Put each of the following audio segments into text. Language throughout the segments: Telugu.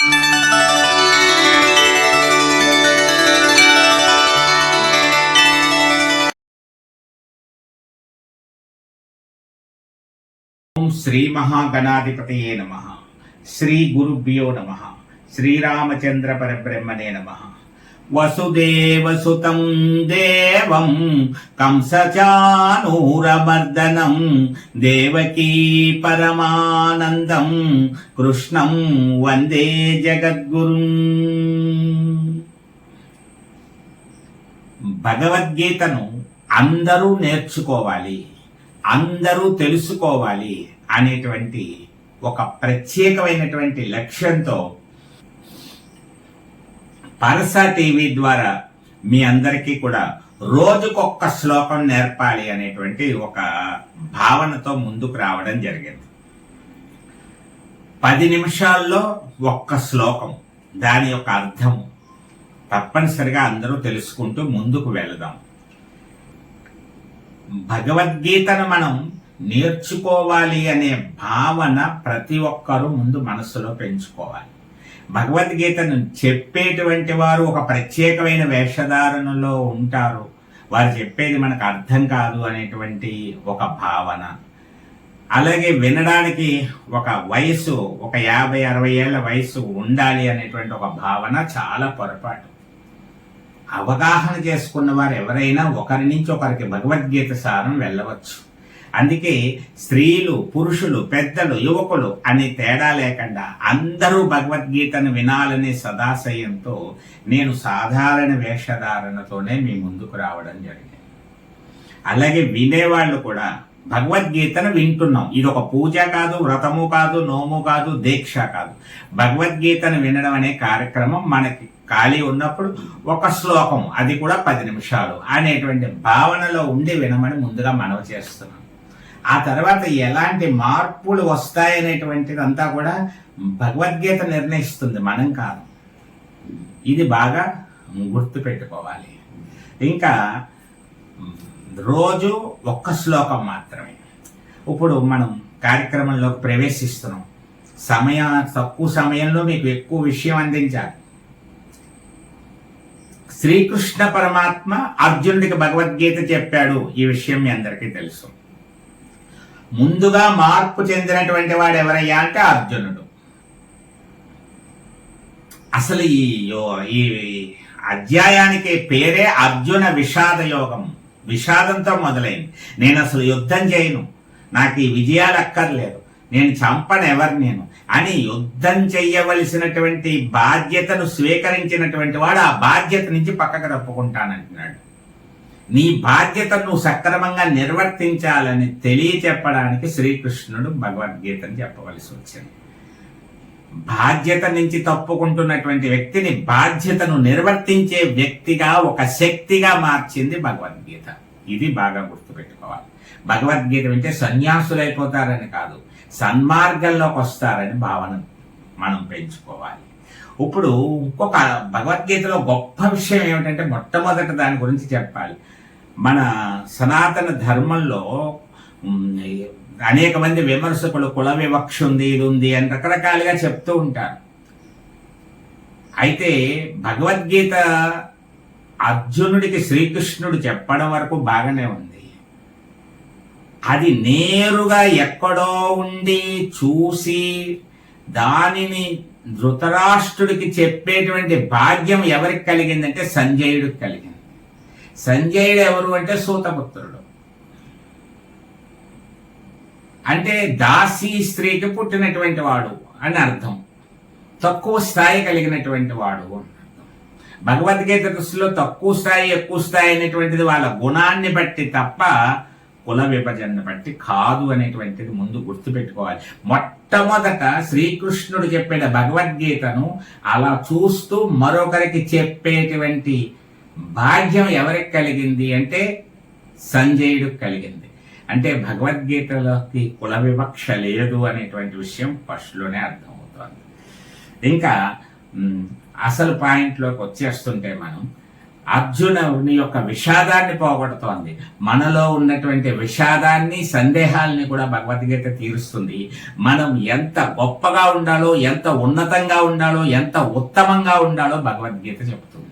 ఓం శ్రీ మహాగణాధిపతయే నమః. శ్రీ గురుభ్యో నమః. శ్రీరామచంద్ర పరబ్రహ్మణే నమః. వసుదేవసుతం దేవం కంసచానూరమర్దనం దేవకీ పరమానందం కృష్ణం వందే జగద్గురుం. భగవద్గీతను అందరూ నేర్చుకోవాలి, అందరూ తెలుసుకోవాలి అనేటువంటి ఒక ప్రత్యేకమైనటువంటి లక్ష్యంతో పరస టీవీ ద్వారా మీ అందరికీ కూడా రోజుకొక్క శ్లోకం నేర్పాలి అనేటువంటి ఒక భావనతో ముందుకు రావడం జరిగింది. 10 నిమిషాల్లో ఒక్క శ్లోకం, దాని యొక్క అర్థం తప్పనిసరిగా అందరూ తెలుసుకుంటూ ముందుకు వెళదాం. భగవద్గీతను మనం నేర్చుకోవాలి అనే భావన ప్రతి ఒక్కరూ ముందు మనసులో పెంచుకోవాలి. భగవద్గీతను చెప్పేటువంటి వారు ఒక ప్రత్యేకమైన వేషధారణలో ఉంటారు, వారు చెప్పేది మనకు అర్థం కాదు అనేటువంటి ఒక భావన. అలాగే వినడానికి ఒక వయసు, ఒక 50-60 ఏళ్ల వయసు ఉండాలి అనేటువంటి ఒక భావన చాలా పొరపాటు. అవగాహన చేసుకున్న వారు ఎవరైనా ఒకరి నుంచి ఒకరికి భగవద్గీత సారం వెళ్ళవచ్చు. అందుకే స్త్రీలు, పురుషులు, పెద్దలు, యువకులు అనే తేడా లేకుండా అందరూ భగవద్గీతను వినాలనే సదాశయంతో నేను సాధారణ వేషధారణతోనే మీ ముందుకు రావడం జరిగింది. అలాగే వినేవాళ్ళు కూడా భగవద్గీతను వింటున్నాం. ఇది ఒక పూజ కాదు, వ్రతము కాదు, నోము కాదు, దీక్ష కాదు. భగవద్గీతను వినడం అనే కార్యక్రమం మనకి ఖాళీ ఉన్నప్పుడు ఒక శ్లోకం, అది కూడా 10 నిమిషాలు అనేటువంటి భావనలో ఉండి వినమని ముందుగా మనవి చేస్తున్నాం. ఆ తర్వాత ఎలాంటి మార్పులు వస్తాయనేటువంటిది అంతా కూడా భగవద్గీత నిర్ణయిస్తుంది, మనం కాదు. ఇది బాగా గుర్తు పెట్టుకోవాలి. ఇంకా రోజు ఒక్క శ్లోకం మాత్రమే. ఇప్పుడు మనం కార్యక్రమంలోకి ప్రవేశిస్తున్నాం. తక్కువ సమయంలో మీకు ఎక్కువ విషయం అందించాలి. శ్రీకృష్ణ పరమాత్మ అర్జునుడికి భగవద్గీత చెప్పాడు. ఈ విషయం మీ అందరికీ తెలుసు. ముందుగా మార్పు చెందినటువంటి వాడు ఎవరయ్యా అంటే అర్జునుడు. అసలు ఈ అధ్యాయానికి పేరే అర్జున విషాద యోగం. విషాదంతో మొదలైంది. నేను అసలు యుద్ధం చేయను, నాకు ఈ విజయాలు అక్కర్లేదు, నేను చంపను ఎవరు నేను అని యుద్ధం చెయ్యవలసినటువంటి బాధ్యతను స్వీకరించినటువంటి వాడు ఆ బాధ్యత నుంచి పక్కకు తప్పుకుంటానంటున్నాడు. నీ బాధ్యతను నువ్వు సక్రమంగా నిర్వర్తించాలని తెలియచెప్పడానికి శ్రీకృష్ణుడు భగవద్గీతను చెప్పవలసి వచ్చింది. బాధ్యత నుంచి తప్పుకుంటున్నటువంటి వ్యక్తిని బాధ్యతను నిర్వర్తించే వ్యక్తిగా, ఒక శక్తిగా మార్చింది భగవద్గీత. ఇది బాగా గుర్తుపెట్టుకోవాలి. భగవద్గీత వింటే సన్యాసులైపోతారని కాదు, సన్మార్గంలోకి వస్తారని భావన మనం పెంచుకోవాలి. ఇప్పుడు ఇంకొక భగవద్గీతలో గొప్ప విషయం ఏమిటంటే, మొట్టమొదట దాని గురించి చెప్పాలి. మన సనాతన ధర్మంలో అనేక మంది విమర్శకులు కుల వివక్ష ఉంది, ఇది ఉంది అని రకరకాలుగా చెప్తూ ఉంటారు. అయితే భగవద్గీత అర్జునుడికి శ్రీకృష్ణుడు చెప్పడం వరకు బాగానే ఉంది. అది నేరుగా ఎక్కడో ఉండి చూసి దానిని ధృతరాష్ట్రుడికి చెప్పేటువంటి భాగ్యం ఎవరికి కలిగిందంటే సంజయుడికి కలిగింది. సంజయుడు ఎవరు అంటే సూతపుత్రుడు, అంటే దాసీ స్త్రీకి పుట్టినటువంటి వాడు అని అర్థం. తక్కువ స్థాయి కలిగినటువంటి వాడు అని అర్థం. భగవద్గీత దృష్టిలో తక్కువ స్థాయి, ఎక్కువ స్థాయి అనేటువంటిది వాళ్ళ గుణాన్ని బట్టి తప్ప కుల విభజన బట్టి కాదు అనేటువంటిది ముందు గుర్తుపెట్టుకోవాలి. మొట్టమొదట శ్రీకృష్ణుడు చెప్పిన భగవద్గీతను అలా చూస్తూ మరొకరికి చెప్పేటువంటి భాగ్యం ఎవరికి కలిగింది అంటే సంజయుడికి కలిగింది. అంటే భగవద్గీతలోకి కుల వివక్ష లేదు అనేటువంటి విషయం ఫస్ట్లోనే అర్థమవుతుంది. ఇంకా అసలు పాయింట్లోకి వచ్చేస్తుంటే మనం అర్జునుని యొక్క విషాదాన్ని పోగొడుతోంది. మనలో ఉన్నటువంటి విషాదాన్ని, సందేహాల్ని కూడా భగవద్గీత తీరుస్తుంది. మనం ఎంత గొప్పగా ఉండాలో, ఎంత ఉన్నతంగా ఉండాలో, ఎంత ఉత్తమంగా ఉండాలో భగవద్గీత చెబుతుంది.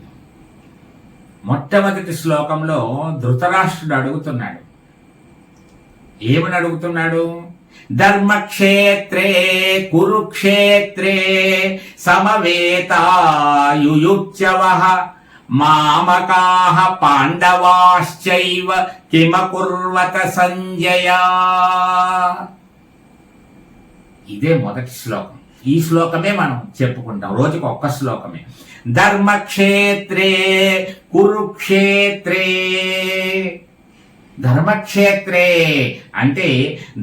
మొట్టమొదటి శ్లోకంలో ధృతరాష్ట్రుడు అడుగుతున్నాడు. ఏమని అడుగుతున్నాడు? ధర్మక్షేత్రే కురుక్షేత్రే సమవేతాయుయుత్సవః మామకాః పాండవాశ్చైవ కిమకుర్వత సంజయ. ఇదే మొదటి శ్లోకం. ఈ శ్లోకమే మనం చెప్పుకుంటాం, రోజుకు ఒక్క శ్లోకమే. ధర్మక్షేత్రే కురుక్షేత్రే. ధర్మక్షేత్రే అంటే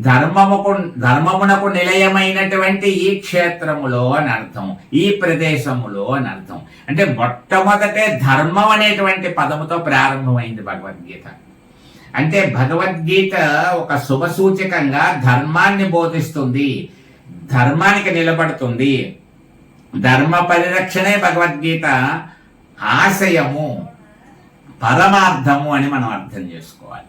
ధర్మమునకు నిలయమైనటువంటి ఈ క్షేత్రములో అని అర్థం, ఈ ప్రదేశములో అని అర్థం. అంటే మొట్టమొదటే ధర్మం అనేటువంటి పదముతో ప్రారంభమైంది భగవద్గీత. అంటే భగవద్గీత ఒక శుభ సూచకంగా ధర్మాన్ని బోధిస్తుంది, ధర్మానికి నిలబడుతుంది. ధర్మ పరిరక్షణే భగవద్గీత ఆశయము, పరమార్థము అని మనం అర్థం చేసుకోవాలి.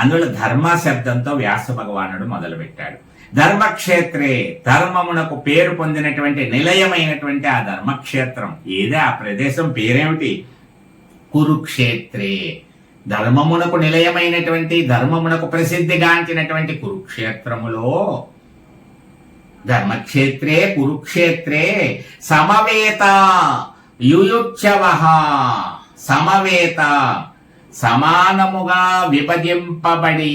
అందువల్ల ధర్మ శబ్దంతో వ్యాస భగవానుడు మొదలుపెట్టాడు. ధర్మక్షేత్రే, ధర్మమునకు పేరు పొందినటువంటి నిలయమైనటువంటి ఆ ధర్మక్షేత్రం ఏదే, ఆ ప్రదేశం పేరేమిటి? కురుక్షేత్రే. ధర్మమునకు నిలయమైనటువంటి, ధర్మమునకు ప్రసిద్ధిగాంచినటువంటి కురుక్షేత్రములో, ధర్మక్షేత్రే కురుక్షేత్రే సమవేత యుయుత్సవః. సమవేత సమానముగా విభజింపబడి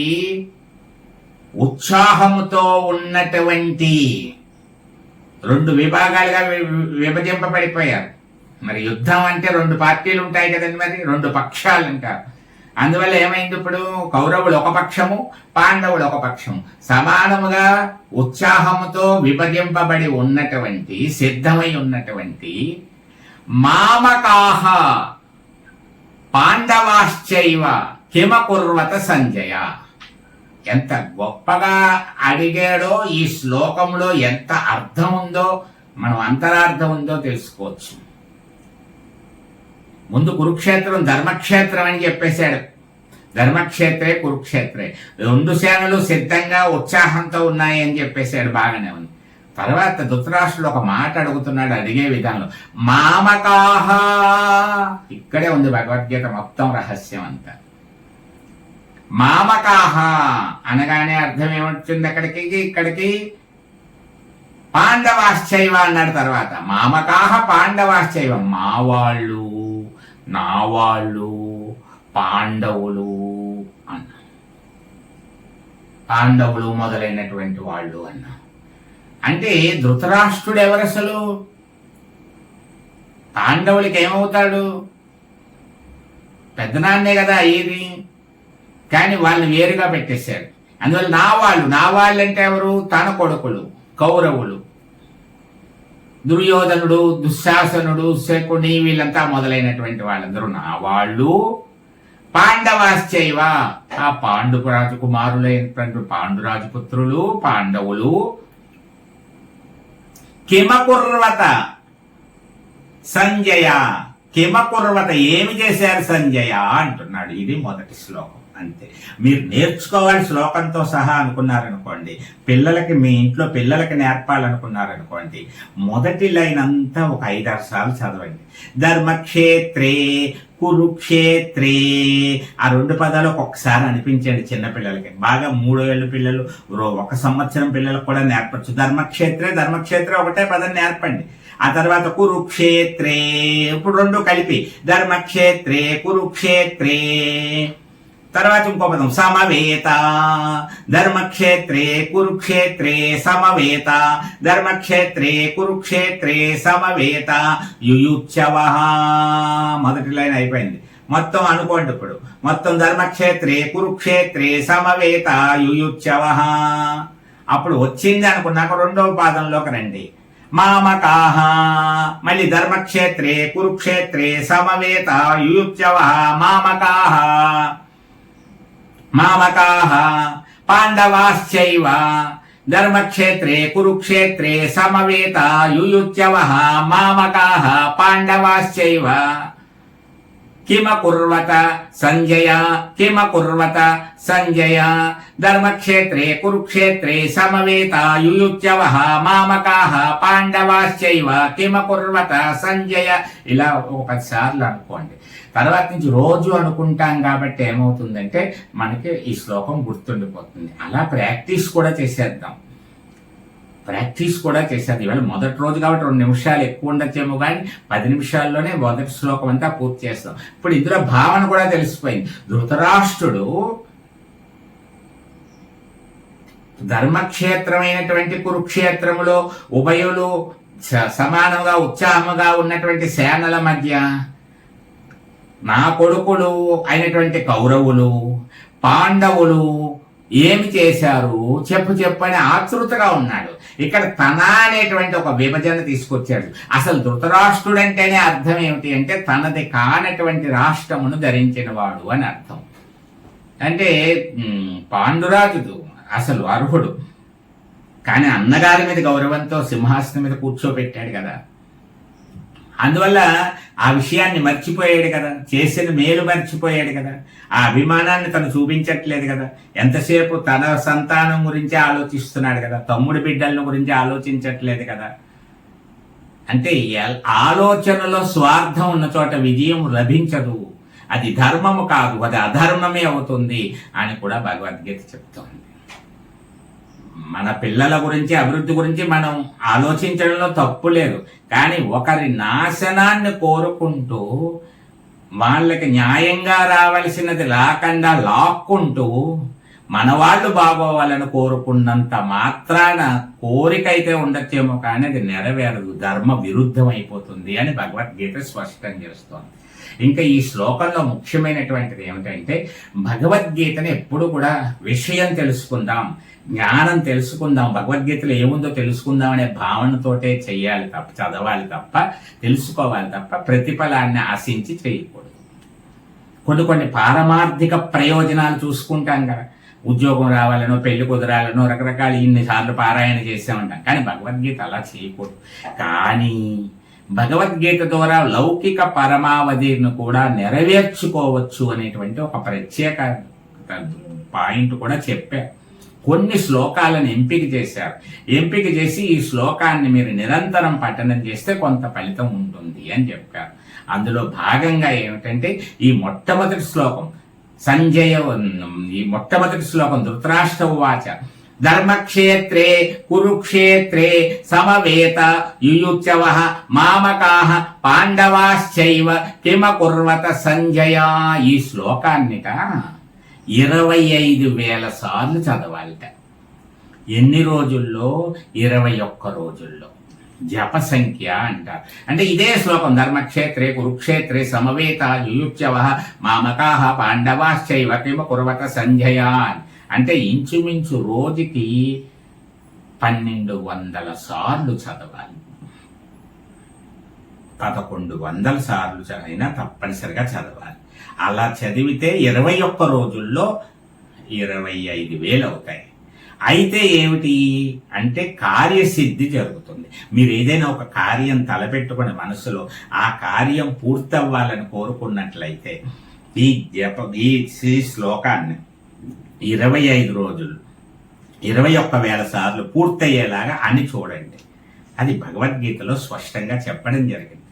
ఉత్సాహముతో ఉన్నటువంటి, రెండు విభాగాలుగా విభజింపబడిపోయారు. మరి యుద్ధం అంటే రెండు పార్టీలు ఉంటాయి కదండి, మరి రెండు పక్షాలు ఉంటారు. అందువల్ల ఏమైంది? ఇప్పుడు కౌరవులు ఒక పక్షము, పాండవులు ఒక పక్షము. సమానముగా ఉత్సాహముతో విభజింపబడి ఉన్నటువంటి, సిద్ధమై ఉన్నటువంటి మామకాహ పాండవాశ్చైవ కిమకుర్వత సంజయ. ఎంత గొప్పగా అడిగాడో, ఈ శ్లోకంలో ఎంత అర్థం ఉందో, మనం అంతరార్థం ఉందో తెలుసుకోవచ్చు. ముందు కురుక్షేత్రం ధర్మక్షేత్రం అని చెప్పేశాడు. ధర్మక్షేత్రే కురుక్షేత్రే, రెండు సేనలు సిద్ధంగా ఉత్సాహంతో ఉన్నాయి అని చెప్పేశాడు, బాగానే ఉంది. తర్వాత ధృతరాష్ట్రుడు ఒక మాట అడుగుతున్నాడు, అడిగే విధానంలో మామకాహ. ఇక్కడే ఉంది భగవద్గీత మొత్తం రహస్యం అంతా. మామకాహ అనగానే అర్థం ఏమవుతుంది? ఇక్కడికి పాండవాశ్చైవ అన్నాడు. తర్వాత మామకాహ పాండవాశ్చైవ, మా వాళ్ళు, నా వాళ్ళు, పాండవులు అన్న, పాండవులు మొదలైనటువంటి వాళ్ళు అన్న. అంటే ధృతరాష్ట్రుడు ఎవరు అసలు? పాండవులకి ఏమవుతాడు? పెద్దనాన్నే కదా అయ్యేది, కానీ వాళ్ళని వేరుగా పెట్టేశాడు. అందువల్ల నా వాళ్ళు అంటే ఎవరు? తన కొడుకులు కౌరవులు, దుర్యోధనుడు, దుశ్శాసనుడు, శకుని, వీళ్ళంతా మొదలైనటువంటి వాళ్ళందరూ నా వాళ్ళు. పాండవాశ్చైవ, ఆ పాండు రాజకుమారులైనటువంటి పాండురాజపుత్రులు పాండవులు. కిమకుర్వత సంజయ, కిమకుర్వత ఏమి చేశారు సంజయ అంటున్నాడు. ఇది మొదటి శ్లోకం. అంతే, మీరు నేర్చుకోవాలి శ్లోకంతో సహా అనుకున్నారనుకోండి, పిల్లలకి, మీ ఇంట్లో పిల్లలకి నేర్పాలనుకున్నారనుకోండి, మొదటి లైన్ అంతా ఒక 5-6 సార్లు చదవండి. ధర్మక్షేత్రే కురుక్షేత్రే, ఆ 2 పదాలు ఒక్కొక్కసారి అనిపించండి చిన్నపిల్లలకి. బాగా 3 ఏళ్ళ పిల్లలు, 1 సంవత్సరం పిల్లలకు కూడా నేర్పచ్చు. ధర్మక్షేత్రే ఒకటే పదం నేర్పండి. ఆ తర్వాత కురుక్షేత్రే, ఇప్పుడు 2 కలిపి ధర్మక్షేత్రే కురుక్షేత్రే. తర్వాత ఇంకో పదం సమవేత, ధర్మక్షేత్రే కురుక్షేత్రే సమవేత, ధర్మక్షేత్రే కురుక్షేత్రే సమవేత యుయుత్సవః. మొదటి లైన్ అయిపోయింది. మొత్తం అనుకోండి ఇప్పుడు, మొత్తం ధర్మక్షేత్రే కురుక్షేత్రే సమవేత యుయుత్సవః. అప్పుడు వచ్చింది అనుకున్నాక 2వ పాదంలోకి రండి. మామకాహ, మళ్ళీ ధర్మక్షేత్రే కురుక్షేత్రే సమవేత యుయుత్సవః మామకాహ. మామకాహ పాండవాశ్చైవ ధర్మక్షేత్రే కురుక్షేత్రే సమవేత యుయుత్సవః మామకాహ పాండవాశ్చైవ కిమకుర్వత సంజయ కిమకుర్వత సంజయ ధర్మక్షేత్రే కురుక్షేత్రే సమవేతాయుయుత్యవః మామకాః పాండవాశ్చైవ కిమకుర్వత సంజయ. ఇలా ఒక 10 సార్లు అనుకోండి. తర్వాత నుంచి రోజు అనుకుంటాం కాబట్టి ఏమవుతుందంటే మనకి ఈ శ్లోకం గుర్తుండిపోతుంది. అలా ప్రాక్టీస్ కూడా చేసేద్దాం. ఇవాళ మొదటి రోజు కాబట్టి 2 నిమిషాలు ఎక్కువ ఉండొచ్చేమో కానీ 10 నిమిషాల్లోనే మొదటి శ్లోకం అంతా పూర్తి చేస్తాం. ఇప్పుడు ఇందులో భావన కూడా తెలిసిపోయింది. ధృతరాష్ట్రుడు ధర్మక్షేత్రమైనటువంటి కురుక్షేత్రములో ఉభయులు సమానంగా ఉత్సాహముగా ఉన్నటువంటి సేనల మధ్య నా కొడుకులు అయినటువంటి కౌరవులు పాండవులు ఏమి చేశారు చెప్పని ఆతృతగా ఉన్నాడు. ఇక్కడ తన అనేటువంటి ఒక విభజన తీసుకొచ్చాడు. అసలు ధృతరాష్ట్రుడంటేనే అర్థం ఏమిటి అంటే తనది కానటువంటి రాష్ట్రమును ధరించిన వాడు అని అర్థం. అంటే పాండురాజుడు అసలు అర్హుడు, కానీ అన్నగారి మీద గౌరవంతో సింహాసనం మీద కూర్చోబెట్టాడు కదా, అందువల్ల ఆ విషయాన్ని మర్చిపోయాడు కదా, చేసిన మేలు మర్చిపోయాడు కదా, ఆ అభిమానాన్ని తను చూపించట్లేదు కదా, ఎంతసేపు తన సంతానం గురించి ఆలోచిస్తున్నాడు కదా, తమ్ముడి బిడ్డల గురించి ఆలోచించట్లేదు కదా. అంటే ఆలోచనలో స్వార్థం ఉన్న చోట విజయం లభించదు, అది ధర్మము కాదు, అది అధర్మమే అవుతుంది అని కూడా భగవద్గీత చెప్తోంది. మన పిల్లల గురించి అభివృద్ధి గురించి మనం ఆలోచించడంలో తప్పు లేదు, కానీ ఒకరి నాశనాన్ని కోరుకుంటూ వాళ్ళకి న్యాయంగా రావలసినది రాకుండా లాక్కుంటూ మన వాళ్ళు బాగోవాలని కోరుకున్నంత మాత్రాన కోరిక అయితే ఉండొచ్చేమో కానీ అది నెరవేరదు, ధర్మ విరుద్ధం అయిపోతుంది అని భగవద్గీత స్పష్టం చేస్తోంది. ఇంకా ఈ శ్లోకంలో ముఖ్యమైనటువంటిది ఏమిటంటే భగవద్గీతని ఎప్పుడు కూడా విషయం తెలుసుకుందాం, జ్ఞానం తెలుసుకుందాం, భగవద్గీతలో ఏముందో తెలుసుకుందాం అనే భావనతోటే చెయ్యాలి తప్ప, చదవాలి తప్ప, తెలుసుకోవాలి తప్ప ప్రతిఫలాన్ని ఆశించి చేయకూడదు. కొన్ని పారమార్థిక ప్రయోజనాలు చూసుకుంటాం కదా, ఉద్యోగం రావాలనో పెళ్లి కుదరాలనో రకరకాల ఇన్నిసార్లు పారాయణ చేసామంటాం, కానీ భగవద్గీత అలా చేయకూడదు. కానీ భగవద్గీత ద్వారా లౌకిక పరమావధిని కూడా నెరవేర్చుకోవచ్చు అనేటువంటి ఒక ప్రత్యేక పాయింట్ కూడా చెప్పారు. కొన్ని శ్లోకాలను ఎంపిక చేసి ఈ శ్లోకాన్ని మీరు నిరంతరం పఠనం చేస్తే కొంత ఫలితం ఉంటుంది అని చెప్పారు. అందులో భాగంగా ఏమిటంటే ఈ మొట్టమొదటి శ్లోకం ధృతరాష్ట్ర ఉవాచ ధర్మక్షేత్రే కురుక్షేత్రే సమవేత యుయుత్సవః మామకాః పాండవాశ్చైవ కిమకుర్వత సంజయ. ఈ శ్లోకాన్నిట 25,000 సార్లు చదవాలిట. ఎన్ని రోజుల్లో? 21 రోజుల్లో. జప సంఖ్య అంటారు. అంటే ఇదే శ్లోకం ధర్మక్షేత్రే కురుక్షేత్రే సమవేత యుయుత్సవః మామకాః పాండవాశ్చైవ కిమకుర్వత సంజయ అంటే ఇంచుమించు రోజుకి 1200 సార్లు చదవాలి. 1100 సార్లు అయినా తప్పనిసరిగా చదవాలి. అలా చదివితే 21 రోజుల్లో 25,000 అవుతాయి. అయితే ఏమిటి అంటే కార్యసిద్ధి జరుగుతుంది. మీరు ఏదైనా ఒక కార్యం తలపెట్టుకుని మనసులో ఆ కార్యం పూర్తవ్వాలని కోరుకున్నట్లయితే ఈ శ్లోకాన్ని 25 రోజులు 21,000 సార్లు పూర్తయ్యేలాగా అని చూడండి. అది భగవద్గీతలో స్పష్టంగా చెప్పడం జరిగింది.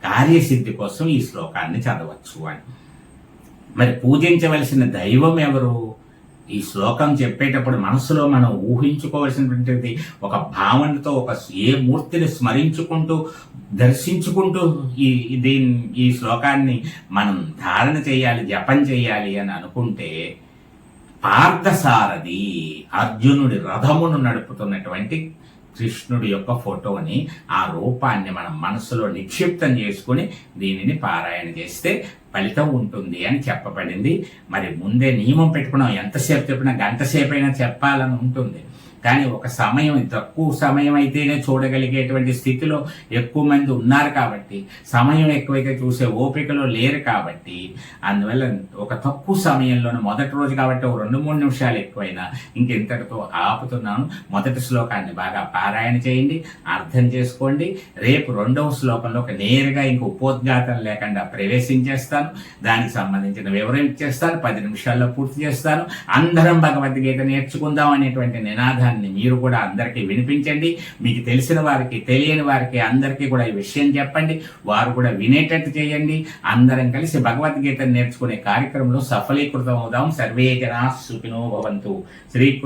కార్యసిద్ధి కోసం ఈ శ్లోకాన్ని చదవచ్చు అని. మరి పూజించవలసిన దైవం ఎవరు? ఈ శ్లోకం చెప్పేటప్పుడు మనసులో మనం ఊహించుకోవాల్సినటువంటిది ఒక భావనతో ఏ మూర్తిని స్మరించుకుంటూ దర్శించుకుంటూ ఈ శ్లోకాన్ని మనం ధారణ చేయాలి, జపం చేయాలి అని అనుకుంటే పార్థసారథి అర్జునుడి రథమును నడుపుతున్నటువంటి కృష్ణుడి యొక్క ఫోటోని, ఆ రూపాన్ని మనం మనసులో నిక్షిప్తం చేసుకుని దీనిని పారాయణ చేస్తే ఫలితం ఉంటుంది అని చెప్పబడింది. మరి ముందే నియమం పెట్టుకున్నాం, ఎంతసేపు చెప్పినా 1 గంట సేపు అయినా చెప్పాలని ఉంటుంది. కానీ ఒక సమయం, తక్కువ సమయం అయితేనే చూడగలిగేటువంటి స్థితిలో ఎక్కువ మంది ఉన్నారు కాబట్టి, సమయం ఎక్కువైతే చూసే ఓపికలో లేరు కాబట్టి, అందువల్ల ఒక తక్కువ సమయంలోనే మొదటి రోజు కాబట్టి ఒక 2-3 నిమిషాలు ఎక్కువైనా ఇంకెంతటితో ఆపుతున్నాను. మొదటి శ్లోకాన్ని బాగా పారాయణ చేయండి, అర్థం చేసుకోండి. రేపు 2వ శ్లోకంలోకి నేరుగా ఇంక ఉపోద్ఘాతం లేకుండా ప్రవేశించేస్తాను. దానికి సంబంధించిన వివరం ఇచ్చేస్తాను. 10 నిమిషాల్లో పూర్తి చేస్తాను. అందరం భగవద్గీత నేర్చుకుందాం అనేటువంటి నినాదాన్ని మీరు కూడా అందరికీ వినిపించండి. మీకు తెలిసిన వారికి, తెలియని వారికి అందరికీ కూడా ఈ విషయం చెప్పండి. వారు కూడా వినేటట్టు చేయండి. అందరం కలిసి భగవద్గీత నేర్చుకునే కార్యక్రమంలో సఫలీకృతం అవుదాం. సర్వే జనా సుఖినో భవంతు. శ్రీకృష్ణ